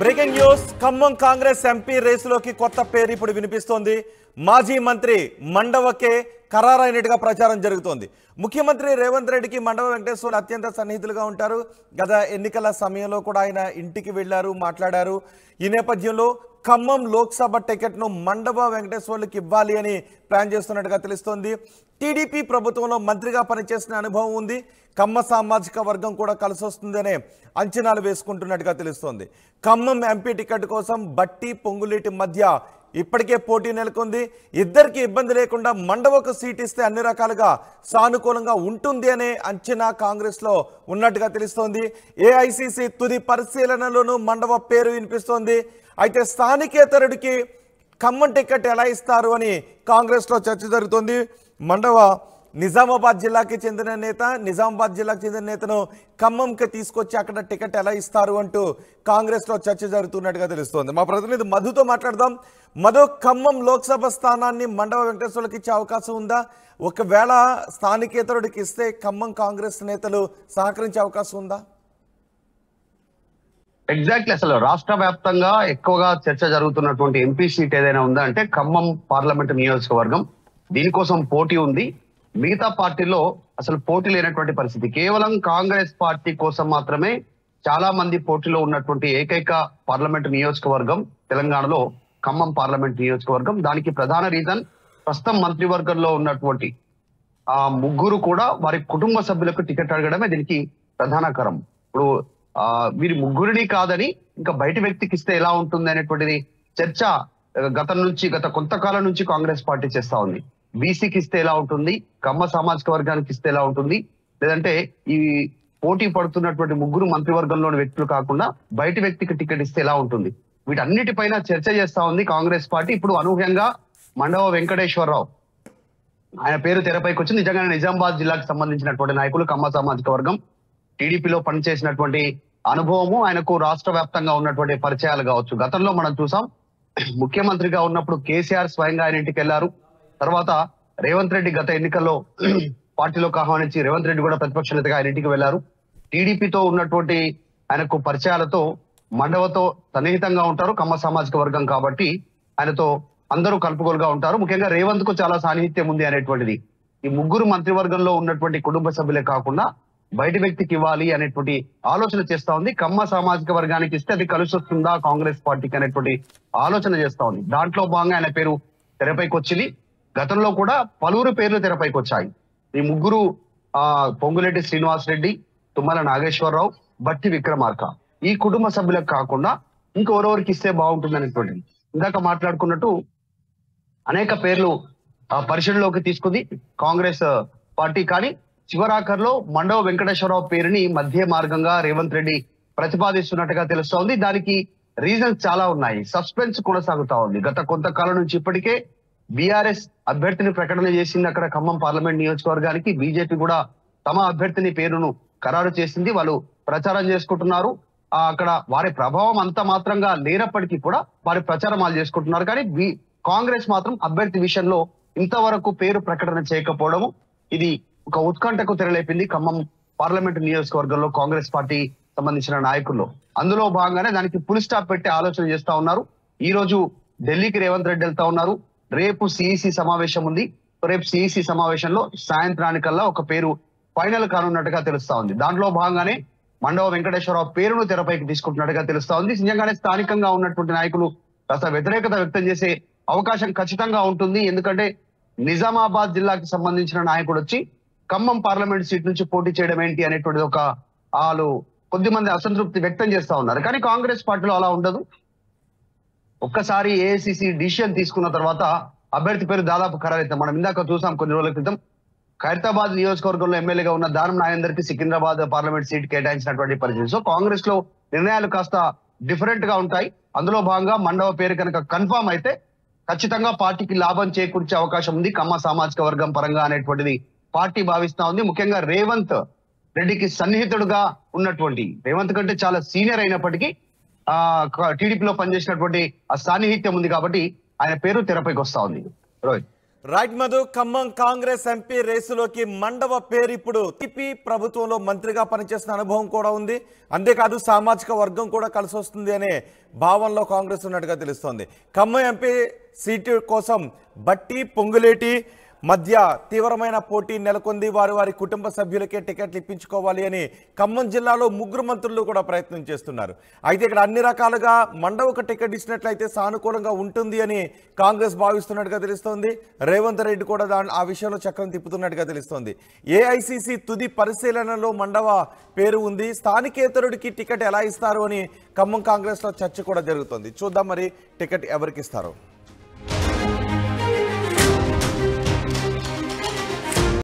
Breaking news Khammam Congress MP రేసులోకి కొత్త పేరు ఇప్పుడు వినిపిస్తోంది. మాజీ మంత్రి మండవకే ఖరారైనట్టుగా ప్రచారం జరుగుతోంది. ముఖ్యమంత్రి రేవంత్ రెడ్డికి మండవ వెంకటేశ్వర్లు అత్యంత సన్నిహితులుగా ఉంటారు. గత ఎన్నికల సమయంలో కూడా ఆయన ఇంటికి వెళ్లారు, మాట్లాడారు. ఈ నేపథ్యంలో ఖమ్మం లోక్సభ టికెట్ను మండవ వెంకటేశ్వర్లకు ఇవ్వాలి అని ప్లాన్ చేస్తున్నట్టుగా తెలుస్తోంది. టీడీపీ ప్రభుత్వంలో మంత్రిగా పనిచేసిన అనుభవం ఉంది. కమ్మ సామాజిక వర్గం కూడా కలిసి వస్తుందనే అంచనాలు వేసుకుంటున్నట్టుగా తెలుస్తోంది. ఖమ్మం ఎంపీ టికెట్ కోసం బట్టి పొంగులేటి మధ్య ఇప్పటికే పోటీ నెలకొంది. ఇద్దరికి ఇబ్బంది లేకుండా మండవకు సీట్ ఇస్తే అన్ని రకాలుగా సానుకూలంగా ఉంటుంది అనే అంచనా కాంగ్రెస్లో ఉన్నట్టుగా తెలుస్తోంది. ఏఐసిసి తుది పరిశీలనలోనూ మండవ పేరు వినిపిస్తోంది. అయితే స్థానికేతరుడికి ఖమ్మం టికెట్ ఎలా ఇస్తారు అని కాంగ్రెస్లో చర్చ జరుగుతోంది. మండవ నిజామాబాద్ జిల్లాకి చెందిన నేత, నిజామాబాద్ జిల్లాకు చెందిన నేతను ఖమ్మంకి తీసుకొచ్చి అక్కడ టికెట్ ఎలా ఇస్తారు అంటూ కాంగ్రెస్లో చర్చ జరుగుతున్నట్టుగా తెలుస్తోంది. మా ప్రతినిధి మధుతో మాట్లాడదాం. మధు, ఖమ్మం లోక్సభ స్థానాన్ని మండవ వెంకటేశ్వర్లకు ఇచ్చే అవకాశం ఉందా? ఒకవేళ స్థానికేతరుడికి ఇస్తే ఖమ్మం కాంగ్రెస్ నేతలు సహకరించే అవకాశం ఉందా? ఎగ్జాక్ట్లీ, అసలు రాష్ట్ర వ్యాప్తంగా ఎక్కువగా చర్చ జరుగుతున్నటువంటి ఎంపీ సీట్ ఏదైనా ఉందా అంటే ఖమ్మం పార్లమెంటు నియోజకవర్గం. దీనికోసం పోటీ ఉంది. మిగతా పార్టీలో అసలు పోటీ లేనటువంటి పరిస్థితి. కేవలం కాంగ్రెస్ పార్టీ కోసం మాత్రమే చాలా మంది పోటీలో ఉన్నటువంటి ఏకైక పార్లమెంటు నియోజకవర్గం తెలంగాణలో ఖమ్మం పార్లమెంట్ నియోజకవర్గం. దానికి ప్రధాన రీజన్ ప్రస్తుతం మంత్రివర్గంలో ఉన్నటువంటి ఆ ముగ్గురు కూడా వారి కుటుంబ సభ్యులకు టికెట్ అడగడమే దీనికి ప్రధాన కారణం. ఇప్పుడు వీరి ముగ్గురిని కాదని ఇంకా బయట వ్యక్తికి ఇస్తే ఎలా ఉంటుంది అనేటువంటిది చర్చ గత కొంతకాలం నుంచి కాంగ్రెస్ పార్టీ చేస్తా ఉంది. బీసీకి ఇస్తే ఎలా ఉంటుంది, కమ్మ సామాజిక వర్గానికి ఇస్తే ఎలా ఉంటుంది, లేదంటే ఈ పోటీ పడుతున్నటువంటి ముగ్గురు మంత్రివర్గంలోని వ్యక్తులు కాకుండా బయట వ్యక్తికి టికెట్ ఇస్తే ఎలా ఉంటుంది, వీటన్నిటిపైన చర్చ చేస్తా ఉంది కాంగ్రెస్ పార్టీ. ఇప్పుడు అనూహ్యంగా మండవ వెంకటేశ్వరరావు ఆయన పేరు తెరపైకి వచ్చింది. నిజంగానే నిజామాబాద్ జిల్లాకు సంబంధించినటువంటి నాయకులు, కమ్మ సామాజిక వర్గం, టీడీపీలో పనిచేసినటువంటి అనుభవము, ఆయనకు రాష్ట్ర వ్యాప్తంగా ఉన్నటువంటి పరిచయాలు కావచ్చు. గతంలో మనం చూసాం, ముఖ్యమంత్రిగా ఉన్నప్పుడు కేసీఆర్ స్వయంగా ఆయన ఇంటికి వెళ్లారు. తర్వాత రేవంత్ రెడ్డి గత ఎన్నికల్లో పార్టీలోకి ఆహ్వానించి రేవంత్ రెడ్డి కూడా ప్రతిపక్ష నేతగా ఆయన ఇంటికి వెళ్లారు. టీడీపీతో ఉన్నటువంటి ఆయనకు పరిచయాలతో మండవతో సన్నిహితంగా ఉంటారు. కమ్మ సామాజిక వర్గం కాబట్టి ఆయనతో అందరూ కలుపుకోలుగా ఉంటారు. ముఖ్యంగా రేవంత్ కు చాలా సాన్నిహిత్యం ఉంది అనేటువంటిది ఈ ముగ్గురు మంత్రివర్గంలో ఉన్నటువంటి కుటుంబ సభ్యులే కాకుండా బయట వ్యక్తికి ఇవ్వాలి అనేటువంటి ఆలోచన చేస్తా ఉంది. కమ్మ సామాజిక వర్గానికి ఇస్తే అది కలిసి వస్తుందా కాంగ్రెస్ పార్టీకి అనేటువంటి ఆలోచన చేస్తా ఉంది. దాంట్లో భాగంగా ఆయన పేరు తెరపైకి వచ్చింది. గతంలో కూడా పలువురు పేర్లు తెరపైకి వచ్చాయి. ఈ ముగ్గురు పొంగులేటి శ్రీనివాస్ రెడ్డి, తుమ్మల నాగేశ్వరరావు, బట్టి విక్రమార్క, ఈ కుటుంబ సభ్యులకు కాకుండా ఇంకెవరెవరికి ఇస్తే బాగుంటుంది అనేటువంటిది ఇందాక మాట్లాడుకున్నట్టు అనేక పేర్లు పరిశీలనలోకి తీసుకుంది కాంగ్రెస్ పార్టీ. కానీ చివరాఖర్లో మండవ వెంకటేశ్వరరావు పేరుని మధ్య మార్గంగా రేవంత్ రెడ్డి ప్రతిపాదిస్తున్నట్టుగా తెలుస్తోంది. దానికి రీజన్స్ చాలా ఉన్నాయి. సస్పెన్స్ కొనసాగుతా ఉంది. గత కొంతకాలం నుంచి ఇప్పటికే బీఆర్ఎస్ అభ్యర్థిని ప్రకటన చేసింది అక్కడ ఖమ్మం పార్లమెంట్ నియోజకవర్గానికి. బీజేపీ కూడా తమ అభ్యర్థిని పేరును ఖరారు చేసింది. వాళ్ళు ప్రచారం చేసుకుంటున్నారు. అక్కడ వారి ప్రభావం అంత మాత్రంగా లేనప్పటికీ కూడా వారి ప్రచారం వాళ్ళు చేసుకుంటున్నారు. కానీ కాంగ్రెస్ మాత్రం అభ్యర్థి విషయంలో ఇంతవరకు పేరు ప్రకటన చేయకపోవడము ఇది ఒక ఉత్కంఠకు తెరలేపింది ఖమ్మం పార్లమెంట్ నియోజకవర్గంలో కాంగ్రెస్ పార్టీ సంబంధించిన నాయకుల్లో. అందులో భాగంగానే దానికి ఫుల్ స్టాప్ పెట్టే ఆలోచన చేస్తా ఉన్నారు. ఈ రోజు ఢిల్లీకి రేవంత్ రెడ్డి వెళ్తా ఉన్నారు. రేపు సిఈసి సమావేశం ఉంది. రేపు సిఈసి సమావేశంలో సాయంత్రానికల్లా ఒక పేరు ఫైనల్ కానున్నట్టుగా తెలుస్తా ఉంది. దాంట్లో భాగంగానే మండవ వెంకటేశ్వరరావు పేరును తెరపైకి తీసుకుంటున్నట్టుగా తెలుస్తా ఉంది. నిజంగానే స్థానికంగా ఉన్నటువంటి నాయకులు కాస్త వ్యతిరేకత వ్యక్తం చేసే అవకాశం ఖచ్చితంగా ఉంటుంది. ఎందుకంటే నిజామాబాద్ జిల్లాకి సంబంధించిన నాయకుడు వచ్చి ఖమ్మం పార్లమెంట్ సీట్ నుంచి పోటీ చేయడం ఏంటి అనేటువంటిది ఒక వాళ్ళు కొద్దిమంది అసంతృప్తి వ్యక్తం చేస్తా ఉన్నారు. కానీ కాంగ్రెస్ పార్టీలో అలా ఉండదు. ఒక్కసారి ఏఐసిసి డిసిషన్ తీసుకున్న తర్వాత అభ్యర్థి పేరు దాదాపు ఖరారైతే మనం ఇందాక చూసాం కొన్ని రోజుల క్రితం ఖైరతాబాద్ నియోజకవర్గంలో ఎమ్మెల్యేగా ఉన్న దానం నాగేందర్ కి సికింద్రాబాద్ పార్లమెంట్ సీట్ కేటాయించినటువంటి పరిస్థితి. సో కాంగ్రెస్ లో నిర్ణయాలు కాస్త డిఫరెంట్ గా ఉంటాయి. అందులో భాగంగా మండవ పేరు కనుక కన్ఫామ్ అయితే ఖచ్చితంగా పార్టీకి లాభం చేకూర్చే అవకాశం ఉంది కమ్మ సామాజిక వర్గం పరంగా అనేటువంటిది పార్టీ భావిస్తా ఉంది. ముఖ్యంగా రేవంత్ రెడ్డికి సన్నిహితుడుగా ఉన్నటువంటి, రేవంత్ కంటే చాలా సీనియర్ అయినప్పటికీ టీడీపీలో పనిచేసినటువంటి ఆ సాన్నిహిత్యం ఉంది కాబట్టి ఆయన పేరు తెరపైకి వస్తా ఉంది. రోహిత్. రైట్ మధు, ఖమ్మం కాంగ్రెస్ ఎంపీ రేసులోకి మండవ పేరు ఇప్పుడు టీపీ ప్రభుత్వంలో మంత్రిగా పనిచేసిన అనుభవం కూడా ఉంది. అంతేకాదు సామాజిక వర్గం కూడా కలిసి వస్తుంది అనే భావనలో కాంగ్రెస్ ఉన్నట్టుగా తెలుస్తోంది. ఖమ్మం ఎంపీ సీటు కోసం బట్టి పొంగులేటి మధ్య తీవ్రమైన పోటీ నెలకొంది. వారి కుటుంబ సభ్యులకే టికెట్లు ఇప్పించుకోవాలి అని ఖమ్మం జిల్లాలో ముగ్గురు మంత్రులు కూడా ప్రయత్నం చేస్తున్నారు. అయితే ఇక్కడ అన్ని రకాలుగా మండవకు టికెట్ ఇచ్చినట్లయితే సానుకూలంగా ఉంటుంది అని కాంగ్రెస్ భావిస్తున్నట్టుగా తెలుస్తోంది. రేవంత్ రెడ్డి కూడా ఆ విషయంలో చక్రం తిప్పుతున్నట్టుగా తెలుస్తోంది. ఏఐసిసి తుది పరిశీలనలో మండవ పేరు ఉంది. స్థానికేతరుడికి టికెట్ ఎలా ఇస్తారు అని ఖమ్మం కాంగ్రెస్లో చర్చ కూడా జరుగుతోంది. చూద్దాం మరి టికెట్ ఎవరికి ఇస్తారో.